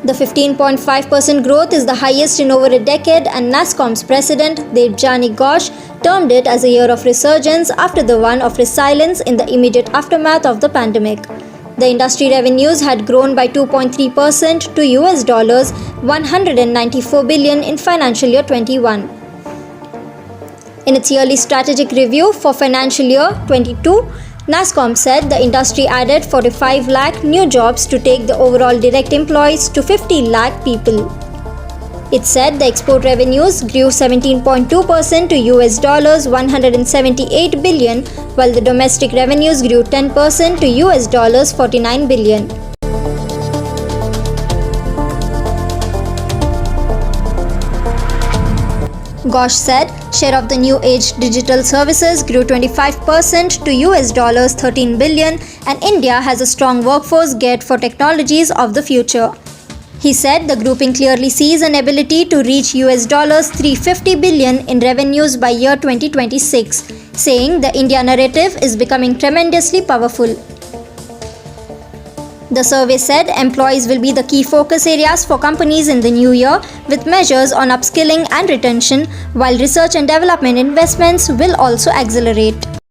The 15.5% growth is the highest in over a decade, and Nasscom's president, Debjani Ghosh, termed it as a year of resurgence after the one of resilience in the immediate aftermath of the pandemic. The industry revenues had grown by 2.3% to US $194 billion in financial year 21. In its yearly strategic review for financial year 22, Nasscom said the industry added 45 lakh new jobs to take the overall direct employees to 50 lakh people. It said the export revenues grew 17.2% to US $178 billion, while the domestic revenues grew 10% to US $49 billion. Ghosh said share of the new age digital services grew 25% to US $13 billion, and India has a strong workforce geared for technologies of the future. He said the grouping clearly sees an ability to reach US $350 billion in revenues by year 2026, saying the India narrative is becoming tremendously powerful. The survey said employees will be the key focus areas for companies in the new year, with measures on upskilling and retention, while research and development investments will also accelerate.